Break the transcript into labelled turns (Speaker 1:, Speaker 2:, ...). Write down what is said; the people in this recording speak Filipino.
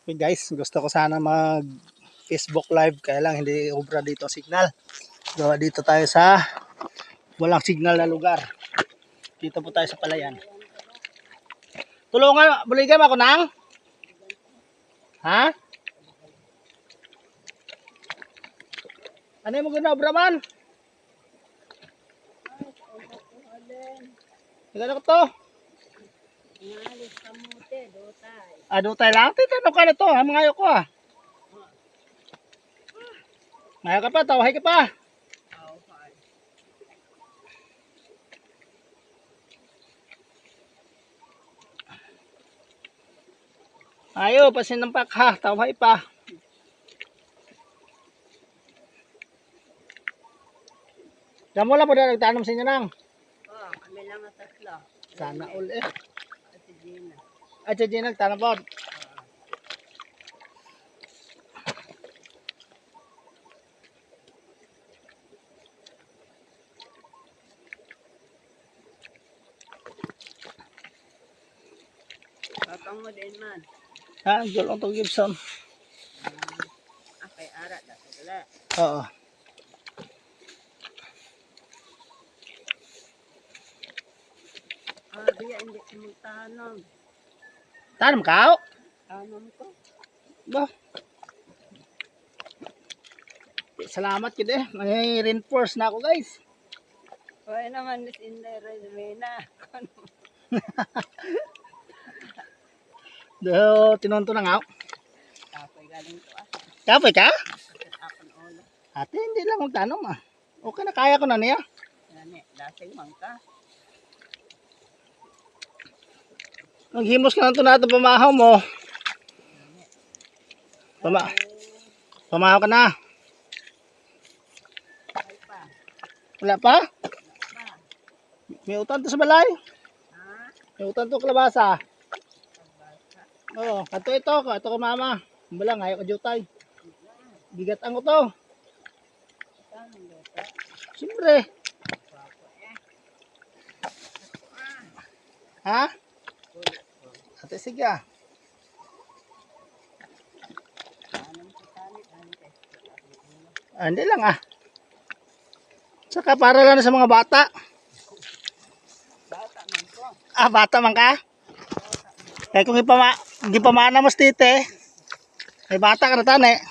Speaker 1: Okay guys, gusto ko sana mag Facebook live kaya lang hindi obra dito ang signal. Gawa dito tayo sa walang signal na lugar. Dito po tayo sa palayan. Tulungan, buligan ako nang? Ha? Ano yung mga obra man? Gano'n ko to?
Speaker 2: Ngalis kamote, dotay.
Speaker 1: Dutay lang. Titanong ka na to. Mga ayaw ko Ngayon ka pa, tawahay ka pa. Ayaw, pasinampak ha. Tawahay pa. Diyan mo lang po na nagtanong sa inyo nang.
Speaker 2: Kami lang ang tatlo.
Speaker 1: Sana all
Speaker 2: Ate Gina.
Speaker 1: At siya din nagtanong po.
Speaker 2: Papang mo din man.
Speaker 1: Jolong to Gibson.
Speaker 2: Kay Ara, dapat wala.
Speaker 1: Oo.
Speaker 2: Diya hindi ko magtanong.
Speaker 1: Tanong ka?
Speaker 2: Tanong ko.
Speaker 1: Ba? Salamat kita May reinforce na ako guys.
Speaker 2: Huwag naman is in the Rosmena.
Speaker 1: Tinunto na nga.
Speaker 2: Kapoy galing to
Speaker 1: Kapoy ka?
Speaker 2: Akon ulo.
Speaker 1: Ate, hindi lang magtanong Okay na, kaya ko na niya.
Speaker 2: Lasing man ka.
Speaker 1: Naghimos ka na ito natin pamahaw mo. Pamahaw ka na. Wala pa? May utan to sa balay. May utan to kalabasa. Oo, kanto ito ko mama. Balang, ayaw ka jutay. Bigatan ko to. Siyempre. Ha? Ate, sige hindi lang Saka para lang sa mga bata.
Speaker 2: Bata man ko.
Speaker 1: Bata man ka? Kaya kung ipamana mo tite, may bata ka na tane.